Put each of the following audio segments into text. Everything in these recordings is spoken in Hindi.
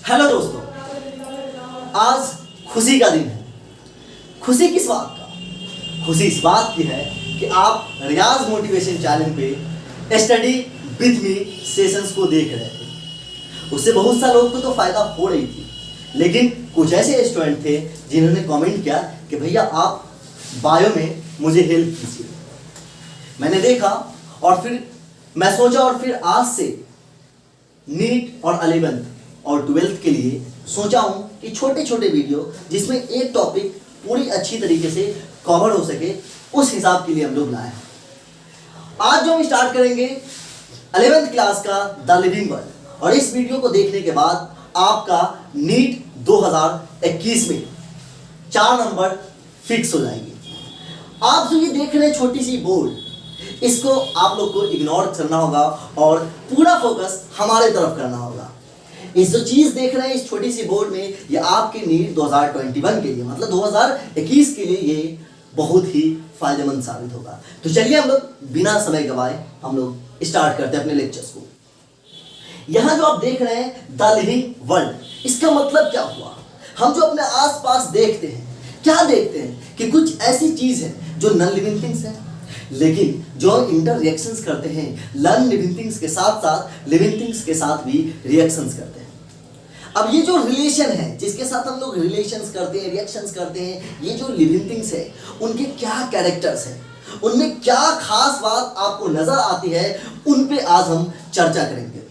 हेलो दोस्तों, आज खुशी का दिन है। खुशी किस बात का? खुशी इस बात की है कि आप रियाज मोटिवेशन चैनल पे स्टडी विथ मी सेशंस को देख रहे थे। उससे बहुत सा लोग को तो फायदा हो रही थी, लेकिन कुछ ऐसे स्टूडेंट थे जिन्होंने कमेंट किया कि भैया आप बायो में मुझे हेल्प कीजिए। मैंने देखा और फिर मैं सोचा और फिर आज से नीट और 11th और 12th के लिए सोचा हूं कि छोटे छोटे वीडियो जिसमें एक टॉपिक पूरी अच्छी तरीके से कवर हो सके, उस हिसाब के लिए हम लोग लाए हैं। आज जो हम स्टार्ट करेंगे 11th क्लास का द लिविंग वर्ल्ड, और इस वीडियो को देखने के बाद आपका नीट 2021 में 4 नंबर फिक्स हो जाएंगे। आप जो ये देख रहे हैं छोटी सी बोर्ड, इसको आप लोग को इग्नोर करना होगा और पूरा फोकस हमारे तरफ करना होगा। इस जो चीज देख रहे हैं इस छोटी सी बोर्ड में, ये आपके नीट 2021 के लिए मतलब 2021 के लिए ये बहुत ही फायदेमंद साबित होगा। तो चलिए हम लोग बिना समय गवाए हम लोग स्टार्ट करते हैं अपने लेक्चर्स को। यहां जो आप देख रहे हैं द लिविंग वर्ल्ड, इसका मतलब क्या हुआ? हम जो अपने आसपास देखते हैं, क्या देखते हैं कि कुछ ऐसी चीज है जो नॉन लिविंग थिंग्स है, लेकिन जो हम इंटर रिएक्शंस करते हैं नॉन लिविंग थिंग्स के साथ साथ लिविंग थिंग्स के साथ भी रिएक्शंस करते हैं। अब ये जो रिलेशन है जिसके साथ हम लोग रिलेशंस करते हैं, रिएक्शंस करते हैं, ये जो लिविंग थिंग्स है उनके क्या कैरेक्टर्स हैं, उनमें क्या खास बात आपको नजर आती है, उन पे आज हम चर्चा करेंगे।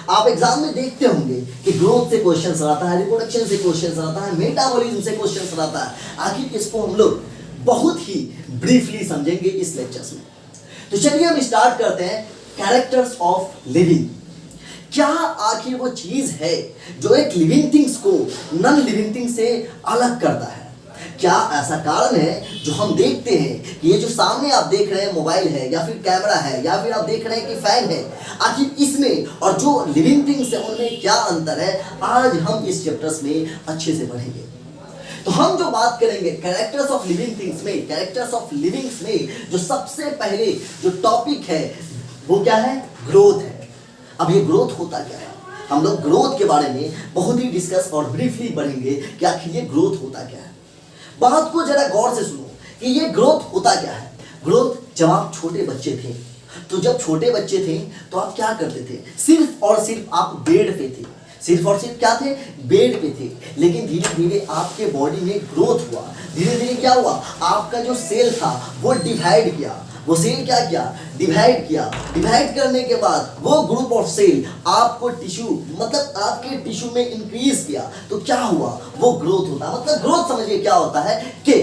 आप एग्जाम में देखते होंगे कि ग्रोथ से क्वेश्चंस आता है, रिप्रोडक्शन से क्वेश्चंस आता है, मेटाबॉलिज्म से क्वेश्चंस आता है। आखिर इसको हम लोग बहुत ही ब्रीफली समझेंगे इस लेक्चर्स में। तो चलिए हम स्टार्ट करते हैं कैरेक्टर्स ऑफ लिविंग। क्या आखिर वो चीज है जो एक लिविंग थिंग्स को नॉन लिविंग थिंग्स से अलग करता है? क्या ऐसा कारण है जो हम देखते हैं कि ये जो सामने आप देख रहे हैं मोबाइल है या फिर कैमरा है या फिर आप देख रहे हैं कि फैन है, आखिर इसमें और जो लिविंग थिंग्स है उनमें क्या अंतर है? आज हम इस चैप्टर्स में अच्छे से पढ़ेंगे। तो हम जो बात करेंगे कैरेक्टर्स ऑफ लिविंग थिंग्स में, कैरेक्टर्स ऑफ लिविंग्स में जो सबसे पहले जो टॉपिक है वो क्या है? ग्रोथ है। अब ये ग्रोथ होता क्या है? हम लोग ग्रोथ के बारे में बहुत ही डिस्कस और ब्रीफली बढ़ेंगे कि आखिर ये ग्रोथ होता क्या है। बात को जरा गौर से सुनो कि ये ग्रोथ होता क्या है। ग्रोथ, जब आप छोटे बच्चे थे, तो जब छोटे बच्चे थे तो आप क्या करते थे? सिर्फ और सिर्फ आप बेड पे थे, सिर्फ और सिर्फ क्या थे? बेड पे थे। लेकिन धीरे धीरे आपके बॉडी में ग्रोथ हुआ, धीरे धीरे क्या हुआ? आपका जो सेल था वो डिवाइड किया। वो सेल क्या किया? डिवाइड किया। डिवाइड करने के बाद वो ग्रुप ऑफ सेल आपको टिश्यू मतलब आपके टिश्यू में इंक्रीज किया। तो क्या हुआ? वो ग्रोथ होता है। मतलब ग्रोथ समझिए क्या होता है कि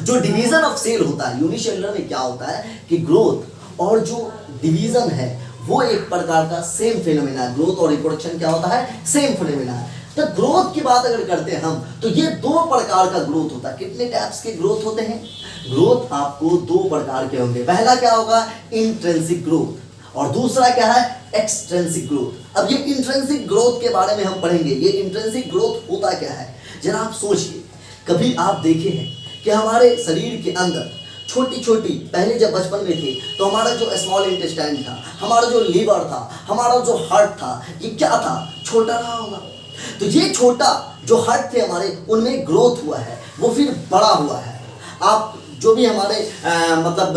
जो डिवीजन ऑफ सेल होता है यूनिसेलुलर में, क्या होता है कि ग्रोथ और जो डिवीजन है वो एक प्रकार का सेम फिनोमेना है। ग्रोथ और रिप्रोडक्शन क्या होता है? सेम फिनोमेना है। तो ग्रोथ की बात अगर करते हैं हम, तो ये 2 प्रकार का ग्रोथ होता है। कितने टाइप्स के ग्रोथ होते हैं? ग्रोथ आपको 2 प्रकार के होंगे। पहला क्या होगा? इंट्रिंसिक ग्रोथ, और दूसरा क्या है? Extrinsic growth. अब ये इंट्रिंसिक ग्रोथ के बारे में हम पढ़ेंगे। ये इंट्रिंसिक ग्रोथ होता क्या है? जरा आप सोचिए, कभी आप देखे हैं कि हमारे शरीर के अंदर छोटी छोटी, पहले जब बचपन में थे तो हमारा जो स्मॉल इंटेस्टाइन था, हमारा जो लीवर था, हमारा जो हार्ट था, ये क्या था? छोटा रहा होगा। तो ये छोटा जो हार्ट थे हमारे, उनमें ग्रोथ हुआ है, वो फिर बड़ा हुआ है। आप जो भी हमारे मतलब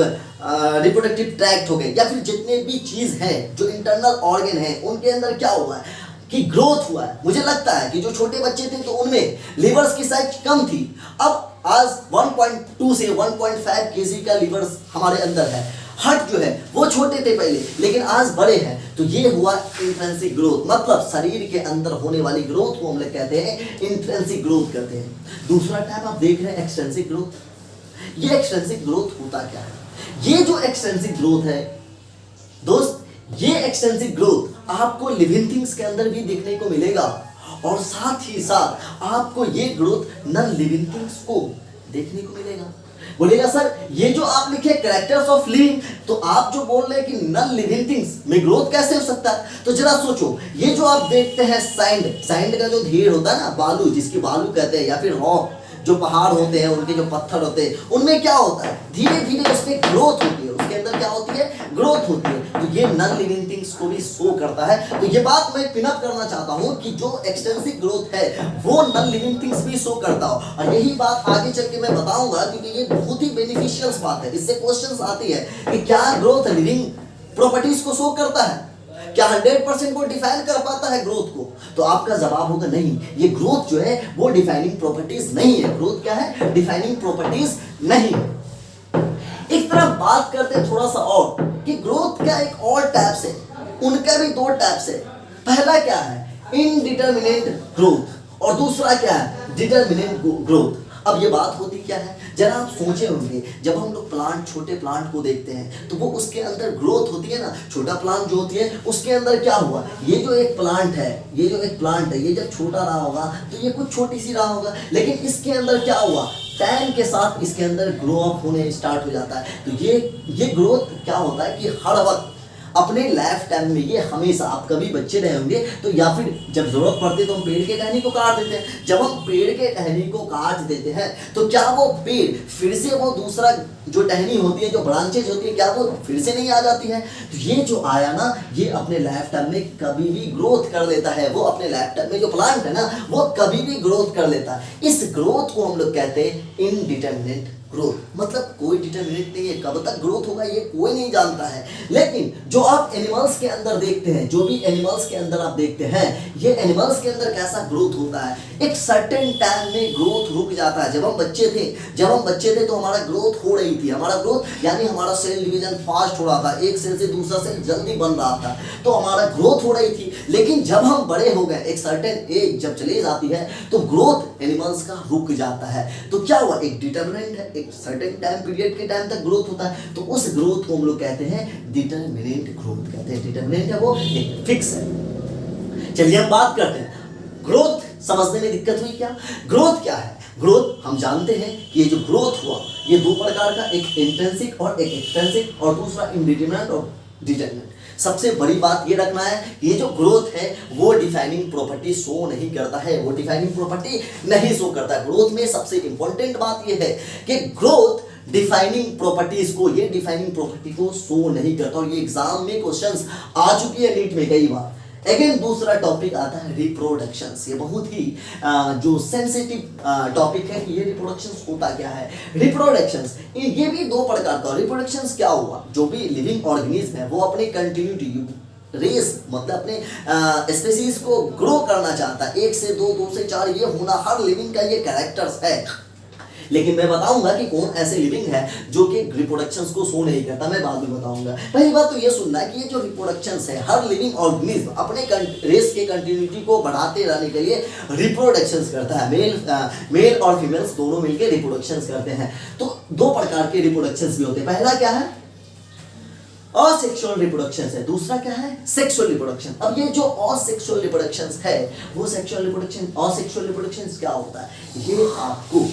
रिप्रोडक्टिव ट्रैक्ट हो गए या फिर जितने भी चीज हैं जो इंटरनल ऑर्गन है, उनके अंदर क्या हुआ है कि ग्रोथ हुआ है। मुझे लगता है कि जो छोटे बच्चे थे तो उनमें लिवर्स की साइज कम थी। अब आज 1.2 से 1.5 केजी का लिवर्स हमारे अंदर है। हार्ट जो है वो छोटे थे पहले, लेकिन आज बड़े हैं। तो ये हुआ इंट्रिंसिक ग्रोथ, मतलब शरीर के अंदर होने वाली ग्रोथ को हम लोग कहते हैं इंट्रिंसिक ग्रोथ कहते हैं। दूसरा टाइप आप देख रहे हैं एक्सट्रिंसिक ग्रोथ। ये एक्सट्रिंसिक ग्रोथ होता क्या है? ये जो एक्सट्रिंसिक ग्रोथ है दोस्त, ये एक्सटेंसिव ग्रोथ आपको लिविंग थिंग्स के अंदर भी देखने को मिलेगा, और साथ ही साथ आपको ये ग्रोथ नॉन लिविंग थिंग्स को देखने को मिलेगा। बोलेगा सर ये जो आप लिखे कैरेक्टर्स ऑफ लिविंग, तो आप जो बोल रहे हैं कि नॉन लिविंग थिंग्स में ग्रोथ कैसे हो सकता है? तो जरा सोचो, ये जो आप देखते हैं सैंड, सैंड का जो ढेर होता है ना, बालू, जिसकी बालू कहते हैं, या फिर रॉक, जो पहाड़ होते हैं उनके जो पत्थर होते हैं, उनमें क्या होता है? धीरे धीरे उसमें ग्रोथ होती है, उसके अंदर क्या होती है, ग्रोथ होती है। तो ये नॉन लिविंग थिंग्स को भी शो करता है। तो ये बात मैं पिन अप करना चाहता हूँ कि जो एक्सटेंसिव ग्रोथ है वो नॉन लिविंग थिंग्स भी शो करता हो, और यही बात आगे चल के मैं बताऊंगा, क्योंकि ये बहुत ही बेनिफिशियल बात है। इससे क्वेश्चंस आती है कि क्या ग्रोथ लिविंग प्रॉपर्टीज को शो करता है, क्या 100% को डिफाइन कर पाता है ग्रोथ को? तो आपका जवाब होगा नहीं, ये ग्रोथ जो है वो डिफाइनिंग प्रॉपर्टीज नहीं है। ग्रोथ क्या है, डिफाइनिंग प्रॉपर्टीज नहीं। एक तरफ बात करते हैं थोड़ा सा और कि ग्रोथ का एक और टाइप्स है, उनका भी दो टाइप्स है। पहला क्या है, इनडिटरमिनेट ग्रोथ, और दूसरा क्या है, डिटरमिनेट ग्रोथ। अब ये बात होती क्या है, जरा आप सोचे होंगे, जब हम लोग प्लांट, छोटे प्लांट को देखते हैं तो वो उसके अंदर ग्रोथ होती है ना, छोटा प्लांट जो होती है उसके अंदर क्या हुआ, ये जो एक प्लांट है, ये जो एक प्लांट है, ये जब छोटा रहा होगा तो ये कुछ छोटी सी रहा होगा, लेकिन इसके अंदर क्या हुआ, टाइम के साथ इसके अंदर ग्रो अप होने स्टार्ट हो जाता है। तो ये ग्रोथ क्या होता है कि हर वक्त अपने लाइफ टाइम में, ये हमेशा, आप कभी बच्चे रहे होंगे तो, या फिर जब जरूरत पड़ती है तो हम पेड़ के टहनी को काट देते हैं। जब हम पेड़ के टहनी को काट देते हैं तो क्या वो पेड़ फिर से वो दूसरा जो टहनी होती है, जो ब्रांचेज होती है, क्या वो फिर से नहीं आ जाती है? तो ये जो आया ना, ये अपने लाइफ टाइम में कभी भी ग्रोथ कर लेता है। वो अपने लाइफ टाइम में जो प्लांट है ना, वो कभी भी ग्रोथ कर लेता है। इस ग्रोथ को हम लोग कहते हैं इनडिटरमिनेट ग्रोथ। मतलब कोई डिटरमिनेट नहीं है, कब तक ग्रोथ होगा ये कोई नहीं जानता है। लेकिन जो आप एनिमल्स के अंदर देखते हैं, जो भी एनिमल्स के अंदर आप देखते हैं, ये एनिमल्स के अंदर कैसा ग्रोथ होता है, एक सर्टेन टाइम में ग्रोथ रुक जाता है। जब हम बच्चे थे तो हमारा ग्रोथ हो रही थी, हमारा ग्रोथ यानी हमारा सेल डिवीजन फास्ट हो रहा था, एक सेल से दूसरा सेल जल्दी बन रहा था, तो हमारा ग्रोथ हो रही थी। लेकिन जब हम बड़े हो गए, एक सर्टेन एज जब चली जाती है तो ग्रोथ एनिमल्स का रुक जाता है। तो क्या हुआ, एक डिटरमिनेंट है, एक सर्टेन टाइम पीरियड के टाइम तक ग्रोथ होता है, तो उस ग्रोथ को हम लोग कहते हैं डिटरमिनेंट ग्रोथ कहते हैं। डिटरमिनेंट है वो एक फिक्स है। चलिए हम बात करते हैं ग्रोथ। समझने में दिक्कत हुई क्या? ग्रोथ क्या है? ग्रोथ हम जानते हैं कि ये जो ग्रोथ हुआ ये दो प्रकार का, एक इंट्रिंसिक और एक एक्सट्रिंसिक, और दूसरा इंडिटरमिनेट और डिटरमिनेंट। सबसे बड़ी बात ये रखना है कि ये जो ग्रोथ है वो डिफाइनिंग प्रॉपर्टी शो नहीं करता है, वो डिफाइनिंग प्रॉपर्टी नहीं शो करता है। ग्रोथ में सबसे इंपॉर्टेंट बात ये है कि ग्रोथ डिफाइनिंग प्रॉपर्टीज को, ये डिफाइनिंग प्रॉपर्टी को शो नहीं करता, और ये एग्जाम में क्वेश्चंस आ चुकी है नीट में कई बार। अगेन दूसरा टॉपिक आता है रिप्रोडक्शंस। ये बहुत ही जो सेंसिटिव टॉपिक है कि ये रिप्रोडक्शंस होता क्या है। रिप्रोडक्शंस ये भी दो प्रकार का। रिप्रोडक्शंस क्या हुआ, जो भी लिविंग ऑर्गेनिज्म है वो अपनी कंटिन्यूटी, रेस मतलब अपने स्पीसीज को ग्रो करना चाहता है, 1 से 2, 2 से 4, ये होना हर लिविंग का ये कैरेक्टर्स है। लेकिन मैं बताऊंगा कि कौन ऐसे लिविंग है जो कि रिप्रोडक्शंस को शो नहीं करता, मैं बाद में बताऊंगा। पहली बात तो ये सुनना है कि ये जो रिप्रोडक्शंस है, हर लिविंग ऑर्गेनिज्म अपने रेस के कंटिन्यूटी को बढ़ाते रहने के लिए रिप्रोडक्शंस करता है। मेल और फीमेल्स दोनों मिलकर रिप्रोडक्शंस करते हैं। तो दो प्रकार के रिप्रोडक्शंस भी होते हैं। पहला क्या है, असेक्सुअल रिप्रोडक्शन है, दूसरा क्या है, सेक्सुअल रिप्रोडक्शन। अब ये जो असेक्सुअल रिप्रोडक्शन है, वो सेक्सुअल रिप्रोडक्शन, असेक्सुअल रिप्रोडक्शन क्या होता है, ये आपको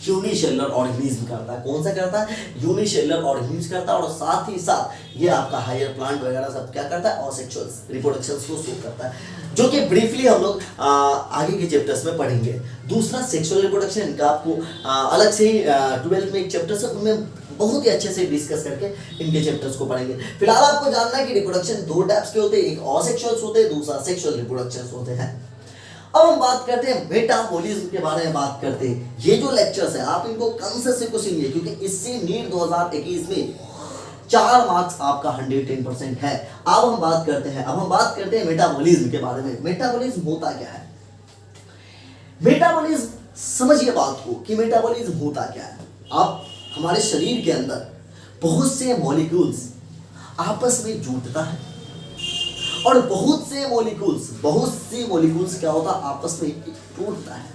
यूनिसेलुलर ऑर्गेनिज्म करता है। कौन सा करता है, यूनिसेलुलर ऑर्गेनिज्म करता है, और साथ ही साथ ये आपका हायर प्लांट वगैरह सब क्या करता है, असेक्सुअल रिप्रोडक्शंस को शो करता है, जो कि ब्रीफली हम लोग आगे के चैप्टर्स में पढ़ेंगे। दूसरा सेक्सुअल रिप्रोडक्शन का आपको अलग से ही 12th में एक चैप्टर है, उनमें बहुत ही अच्छे से डिस्कस करके इनके चैप्टर्स को पढ़ेंगे। फिलहाल आपको जानना है कि रिप्रोडक्शन दो टाइप्स के होते हैं, एक असेक्सुअल होते हैं, दूसरा सेक्सुअल रिप्रोडक्शन होते हैं। अब हम बात करते हैं मेटाबॉलिज्म के बारे में बात करते हैं। ये जो लेक्चर्स है आप इनको कंसेप्ट से कुछ सुनिए, क्योंकि इससे नीट 2021 में 4 मार्क्स आपका 110% है। अब हम बात करते हैं मेटाबॉलिज्म के बारे में। मेटाबॉलिज्म होता क्या है? मेटाबॉलिज्म, समझिए बात को कि मेटाबॉलिज्म होता क्या है। आप हमारे शरीर के अंदर बहुत से मॉलिक्यूल्स आपस में जुड़ता है, और बहुत सी मॉलिक्यूल्स क्या होता है, आपस में टूटता है।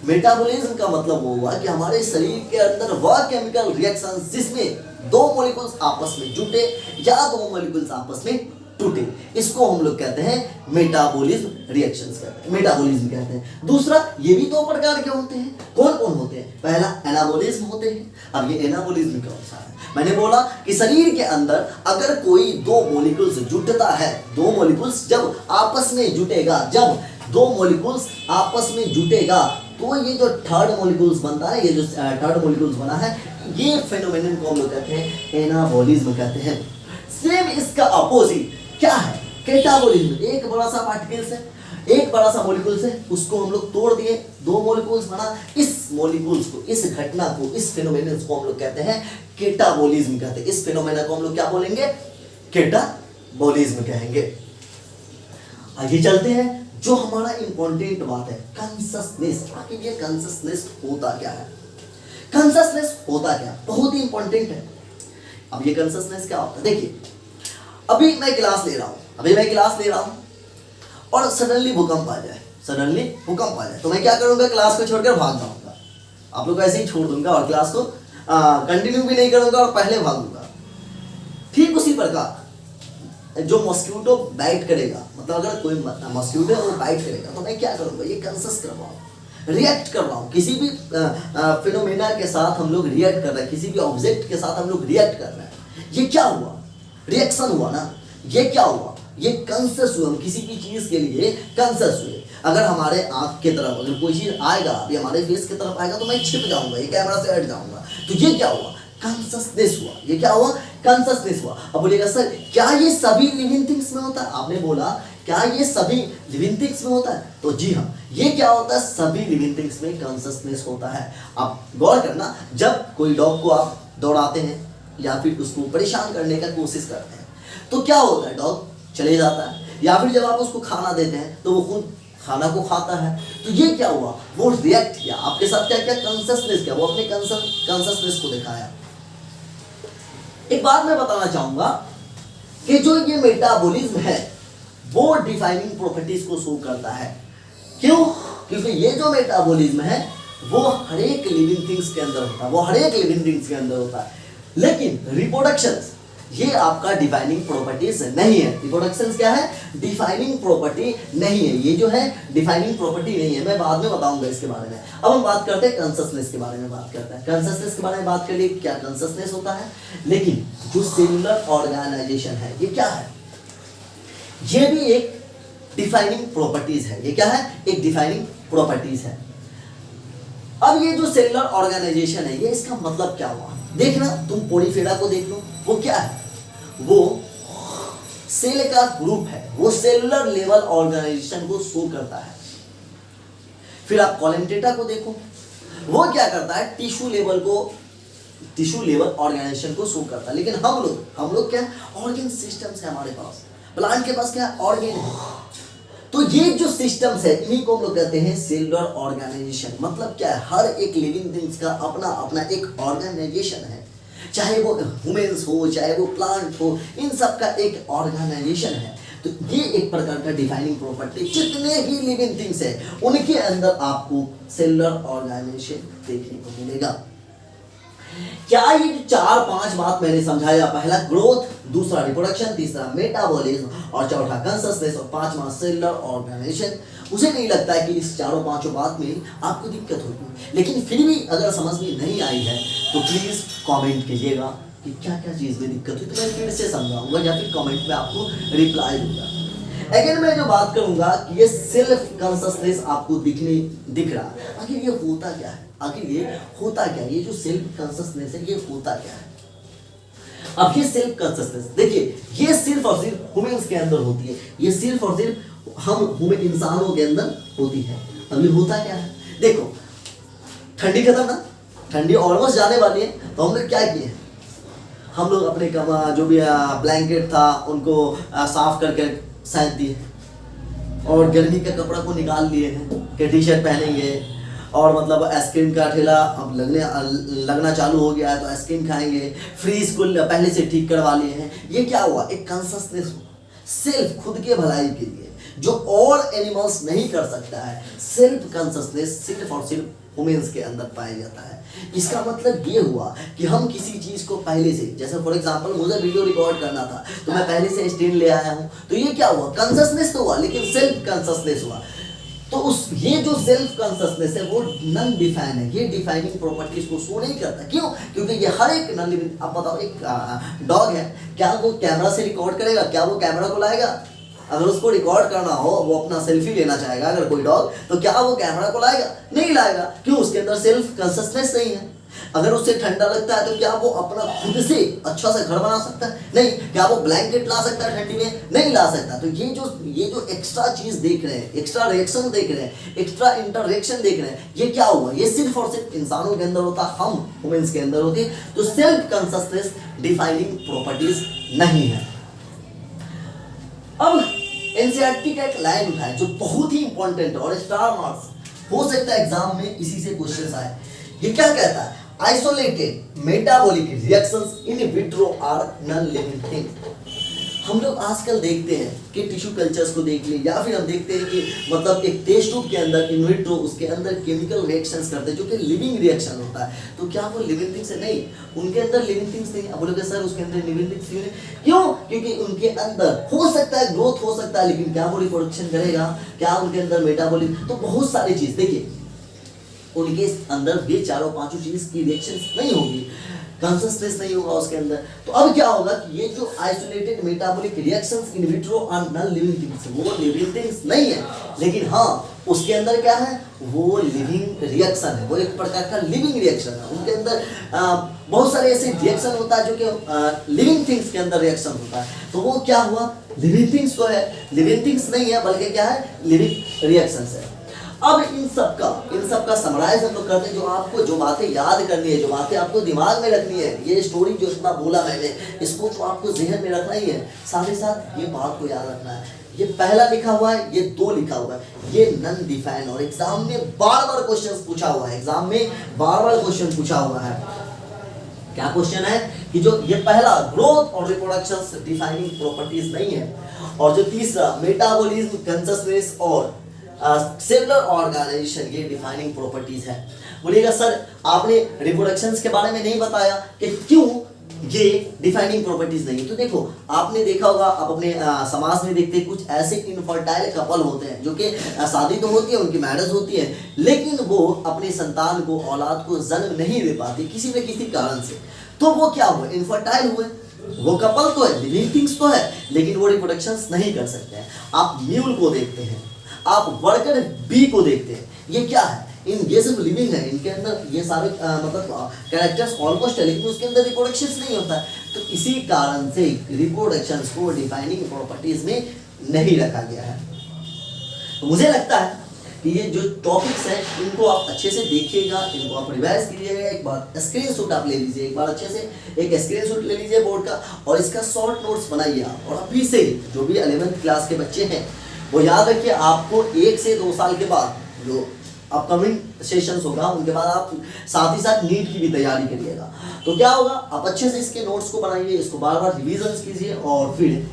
मेटाबॉलिज्म का मतलब वो हुआ कि हमारे शरीर के अंदर वह केमिकल रिएक्शंस जिसमें 2 मॉलिक्यूल्स आपस में जुटे या 2 मॉलिक्यूल्स आपस में टूटे, इसको हम लोग कहते हैं मेटाबॉलिज्म रिएक्शंस मेटाबॉलिज्म कहते हैं। दूसरा, ये भी 2 प्रकार के होते हैं। कौन कौन होते हैं? पहला एनाबॉलिज्म होते हैं। अब ये एनाबॉलिज्म क्या होता है? मैंने बोला कि शरीर के अंदर अगर कोई 2 मॉलिक्यूल्स जुटता है, 2 मॉलिक्यूल्स जब आपस में जुटेगा, जब 2 मॉलिक्यूल्स आपस में जुटेगा तो ये जो थर्ड मॉलिक्यूल्स बनता है, ये जो थर्ड मॉलिक्यूल्स बना है, ये फेनोमेनन को हम लोग कहते हैं एनाबॉलिज्म कहते हैं। सेम इसका अपोजिट क्या है, कैटाबॉलिज्म। एक बड़ा सा पार्टिकल से, एक बड़ा सा मॉलिक्यूल से, उसको हम लोग तोड़ दिए, दो मॉलिक्यूल्स बना, इस मॉलिक्यूल्स को, इस घटना को, इस फेनोमेनन को हम लोग कहते हैं कैटाबॉलिज्म कहते हैं। इस फेनोमेना को हम लोग क्या बोलेंगे, कैटाबॉलिज्म कहेंगे। आगे चलते हैं, जो हमारा इंपॉर्टेंट बात है कॉन्शसनेस। आखिर ये कॉन्शसनेस होता क्या है, कॉन्शसनेस होता क्या, बहुत ही इंपॉर्टेंट है। अब ये कॉन्शसनेस क्या होता है, देखिए अभी मैं क्लास ले रहा हूं और सडनली भूकंप आ जाए, तो मैं क्या करूंगा, क्लास को छोड़कर भाग जाऊंगा। आप लोग ऐसे ही छोड़ दूंगा और क्लास को कंटिन्यू भी नहीं करूंगा और पहले भागूंगा। ठीक उसी प्रकार जो मॉस्किटो बाइट करेगा, मतलब अगर कोई मॉस्किटो वो बाइट करेगा तो मैं क्या करूंगा, ये कॉन्शस कर रहा हूं, रिएक्ट कर रहा हूं। किसी भी फिनोमेना के साथ हम लोग रिएक्ट कर रहे हैं, किसी भी ऑब्जेक्ट के साथ हम लोग रिएक्ट कर रहे हैं। ये क्या हुआ, रिएक्शन हुआ ना, ये क्या हुआ, ये कॉन्शस हुआ। हम किसी भी चीज के लिए कॉन्शस हुए। अगर हमारे आंख के तरफ अगर कोई चीज आएगा, अभी हमारे फेस की तरफ आएगा तो मैं छिप जाऊंगा, ये कैमरा से हट जाऊंगा। तो ये क्या हुआ, कॉन्शसनेस हुआ। ये क्या हुआ, कॉन्शसनेस हुआ। अब बोलिएगा सर क्या ये सभी लिविंग थिंग्स में होता है, आपने बोला क्या ये सभी लिविंग थिंग्स में होता है, तो जी हाँ, ये क्या होता है, सभी लिविंग थिंग्स में कॉन्शसनेस होता है। आप गौर करना, जब कोई डॉग को आप दौड़ाते हैं या फिर उसको परेशान करने का कोशिश करते हैं तो क्या होता है, डॉग चले जाता है। या फिर जब आप उसको खाना देते हैं तो वो खुद खाना को खाता है। तो ये क्या हुआ, वो रिएक्ट किया आपके साथ, क्या क्या कॉन्शसनेस किया, वो अपने कॉन्शसनेस को दिखाया। एक बात मैं बताना चाहूंगा कि जो ये मेटाबॉलिज्म है वो डिफाइनिंग प्रॉपर्टीज को शो करता है। क्यों, क्योंकि ये जो मेटाबॉलिज्म है वो हर एक लिविंग थिंग्स के अंदर होता है, लेकिन रिप्रोडक्शन ये आपका डिफाइनिंग प्रॉपर्टीज नहीं है। रिप्रोडक्शन क्या है, डिफाइनिंग प्रॉपर्टी नहीं है। ये जो है डिफाइनिंग प्रॉपर्टी नहीं है, मैं बाद में बताऊंगा इसके बारे में। अब हम बात करते हैं कॉन्शसनेस के बारे में, कॉन्शसनेस के बारे में बात कर लिए, क्या कॉन्शसनेस होता है। लेकिन जो सेलुलर ऑर्गेनाइजेशन है ये क्या है, ये भी एक डिफाइनिंग प्रॉपर्टीज है। ये क्या है, एक डिफाइनिंग प्रॉपर्टीज है। अब ये जो सेलुलर ऑर्गेनाइजेशन है, ये इसका मतलब क्या हुआ, देखना तुम पोरीफेरा को देख लो, वो क्या है, वो सेल का ग्रुप है, वो सेलुलर लेवल ऑर्गेनाइजेशन को शो करता है। फिर आप कॉलेंटेटा को देखो, वो क्या करता है, टिश्यू लेवल ऑर्गेनाइजेशन को शो करता है। लेकिन हम लोग क्या, ऑर्गेन सिस्टम्स है हमारे पास। प्लांट के पास क्या है, ऑर्गेन है। तो ये जो सिस्टम्स है इन्हीं को हम लोग कहते हैं सेलुलर ऑर्गेनाइजेशन। मतलब क्या है, हर एक लिविंग थिंग्स का अपना अपना एक ऑर्गेनाइजेशन है, चाहे वो ह्यूमंस हो चाहे वो प्लांट हो, इन सब का एक ऑर्गेनाइजेशन है। तो ये एक प्रकार का डिफाइनिंग प्रॉपर्टी, जितने भी लिविंग थिंग्स है उनके अंदर आपको सेलुलर ऑर्गेनाइजेशन देखने को मिलेगा। क्या ये 4-5 बात मैंने समझाया, पहला ग्रोथ, दूसरा रिप्रोडक्शन, तीसरा मेटाबॉलिज्म और चौथा कॉन्शसनेस और पांचवा सेलुलर ऑर्गेनाइजेशन, मुझे नहीं लगता है कि इस 4-5 बात में आपको दिक्कत होगी। लेकिन फिर भी अगर समझ में नहीं आई है तो प्लीज कमेंट कीजिएगा कि क्या क्या चीज में दिक्कत हुई, तो मैं फिर से समझाऊंगा या फिर कमेंट में आपको रिप्लाई दूंगा। अगर मैं जो बात करूंगा कि ये सेल्फ कॉन्शसनेस आपको दिख रहा है, आखिर ये होता क्या है, ये जो सेल्फ कॉन्शसनेस है ये होता क्या है। अब ये सेल्फ कॉन्शसनेस देखिए, ये सिर्फ और सिर्फ ह्यूमंस के अंदर होती है, ये सिर्फ और सिर्फ हम ह्यूमन इंसानों के अंदर होती है। अब ये होता क्या है, देखो ठंडी खत्म ना, ठंडी ऑलमोस्ट जाने वाली है, तो हम लोग क्या किए, हम लोग अपने जो भी ब्लैंकेट था उनको साफ करके साइड दिए और गर्मी के कपड़ा को निकाल लिए हैं कि टी शर्ट पहनेंगे, और मतलब आइसक्रीम का ठेला अब लगना चालू हो गया है तो आइसक्रीम खाएंगे, फ्रीज को पहले से ठीक करवा लिए हैं। ये क्या हुआ, एक कॉन्शसनेस सेल्फ, खुद के भलाई के लिए, जो और एनिमल्स नहीं कर सकता है। सेल्फ कॉन्शसनेस सिर्फ और सिर्फ ह्यूमंस के अंदर पाया जाता है। इसका मतलब ये हुआ कि हम किसी चीज को पहले से, जैसे फॉर एग्जांपल मुझे वीडियो रिकॉर्ड करना था तो मैं पहले से स्टैंड ले आया हूं, तो ये क्या हुआ, कॉन्शसनेस तो हुआ, लेकिन सेल्फ कॉन्शसनेस हुआ। तो ये जो सेल्फ कॉन्शसनेस है वो नॉन डिफाइन है, ये डिफाइनिंग प्रॉपर्टीज को शो नहीं करता। क्यों, क्योंकि ये हर एक नॉन लिविंग, आप बताओ एक डॉग है, क्या वो कैमरा से रिकॉर्ड करेगा, क्या वो कैमरा को लाएगा, अगर उसको रिकॉर्ड करना हो, वो अपना सेल्फी लेना चाहेगा अगर कोई डॉग, तो क्या वो कैमरा को लाएगा? नहीं लाएगा। क्यों? उसके अंदर सेल्फ कॉन्शियसनेस नहीं है। अगर उसे ठंडा लगता है तो क्या वो अपना खुद से अच्छा से घर बना सकता है? नहीं। क्या वो ब्लैंकेट ला सकता है ठंडी में? नहीं ला सकता। तो ये जो एक्स्ट्रा चीज देख रहे हैं, एक्स्ट्रा रिएक्शन देख रहे हैं, एक्स्ट्रा इंटरएक्शन देख रहे हैं, ये क्या हुआ? ये सिर्फ और सिर्फ इंसानों के अंदर होता, हम ह्यूमंस के अंदर होती। तो सेल्फ कॉन्शियसनेस डिफाइनिंग प्रॉपर्टीज नहीं है। अब एनसीईआरटी का एक लाइन उठाए जो बहुत ही इंपॉर्टेंट है और स्टार मार्क्स हो सकता है एग्जाम में इसी से क्वेश्चन आए। ये क्या कहता है? Isolated metabolic reactions in vitro are non living thing. हम लोग आजकल देखते हैं कि टिश्यू कल्चर्स को देख लिए, या फिर हम देखते हैं कि मतलब एक टेस्ट ट्यूब के अंदर इन विट्रो उसके अंदर केमिकल रिएक्शंस करते हैं जो कि लिविंग रिएक्शन होता है। तो क्या वो लिविंग थिंग्स है? नहीं, उनके अंदर लिविंग थिंग्स नहीं। अब बोलोगे सर उसके अंदर लिविंग थिंग्स क्यों नहीं? क्यों? क्योंकि उनके अंदर हो सकता है ग्रोथ हो सकता है, लेकिन क्या वो रिप्रोडक्शन करेगा? क्या उनके अंदर मेटाबॉलिक, तो बहुत सारी चीज देखिए उनके अंदर ये चारों पांचों चीज की रिएक्शंस नहीं होगी, कॉन्शियसनेस नहीं होगा उसके अंदर। तो अब क्या होगा कि ये जो isolated metabolic reactions in vitro are non living things, वो लिविंग थिंग्स नहीं है, लेकिन हाँ उसके अंदर क्या है? वो लिविंग रिएक्शन है, वो एक प्रकार का लिविंग रिएक्शन है। उनके अंदर बहुत सारे ऐसे रिएक्शन होता है जो कि लिविंग थिंग्स के अंदर रिएक्शन होता है। तो वो क्या हुआ? लिविंग थिंग्स तो है, लिविंग थिंग्स नहीं है, बल्कि क्या है? लिविंग रिएक्शंस है। अब इन सब का समराइज हम लोग करते हैं। जो आपको जो बातें याद करनी है, जो बातें आपको दिमाग में रखनी है, ये स्टोरी जो इतना बोला मैंने, इसको तो आपको जहन में रखना ही है, साथ ही साथ ये बात को याद रखना है। ये पहला लिखा हुआ है, ये दो लिखा हुआ है, ये नॉन डिफाइन, और एग्जाम में बार बार क्वेश्चन पूछा हुआ है, एग्जाम में बार बार क्वेश्चन पूछा हुआ है। क्या क्वेश्चन है कि जो ये पहला ग्रोथ और रिप्रोडक्शन डिफाइनिंग प्रॉपर्टीज नहीं है, और जो तीसरा मेटाबॉलिज्म, कॉन्शियसनेस और सेलुलर ऑर्गेनाइजेशन, ये डिफाइनिंग प्रॉपर्टीज है। बोलिएगा सर आपने रिप्रोडक्शंस के बारे में नहीं बताया कि क्यों ये डिफाइनिंग प्रॉपर्टीज नहीं है। तो देखो आपने देखा होगा, आप अपने समाज में देखते हैं कुछ ऐसे इनफर्टाइल कपल होते हैं जो कि शादी तो होती है, उनकी मैरिज होती है, लेकिन वो अपने संतान को, औलाद को जन्म नहीं दे पाते किसी न किसी कारण से। तो वो क्या हुए? इनफर्टाइल हुए। वो कपल तो है, लिविंग थिंग्स तो है, लेकिन वो रिप्रोडक्शंस नहीं कर सकते हैं। आप म्यूल को देखते हैं, आप वर्कर बी को देखते हैं, ये क्या है? ये सब लिविंग है, इनके अंदर ये सारे मतलब कैरेक्टर्स ऑलमोस्ट है, लेकिन उसके अंदर रिप्रोडक्शन नहीं होता है। तो इसी कारण से रिप्रोडक्शन को डिफाइनिंग प्रॉपर्टीज में नहीं रखा गया है। तो मुझे लगता है कि ये जो टॉपिक्स हैं इनको आप अच्छे से देखिएगा, इनको आप रिवाइज कीजिएगा, एक बार स्क्रीनशॉट आप ले लीजिए, एक बार अच्छे से एक स्क्रीनशॉट ले लीजिए बोर्ड का, और इसका शॉर्ट नोट्स बनाइए आप। और अभी से जो भी 11th क्लास के बच्चे हैं वो याद रखिए, आपको 1 से 2 साल के बाद जो अपकमिंग सेशंस होगा उनके बाद आप साथ ही साथ नीट की भी तैयारी करिएगा। तो क्या होगा, आप अच्छे से इसके नोट्स को बनाइए, इसको बार बार रिविजन कीजिए, और फिर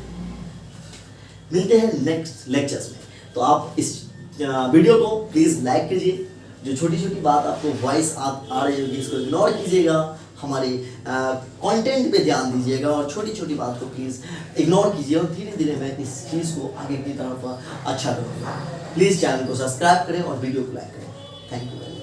मिलते हैं नेक्स्ट लेक्चर्स में। तो आप इस वीडियो को प्लीज़ लाइक कीजिए, जो छोटी छोटी बात आपको वॉइस आ रही होगी इसको इग्नोर कीजिएगा, हमारे कंटेंट पे ध्यान दीजिएगा, और छोटी छोटी बात को प्लीज़ इग्नोर कीजिए, और धीरे धीरे मैं इस चीज़ को आगे की तरफ अच्छा करूँगा। प्लीज़ चैनल को सब्सक्राइब करें और वीडियो को लाइक करें। Thank you.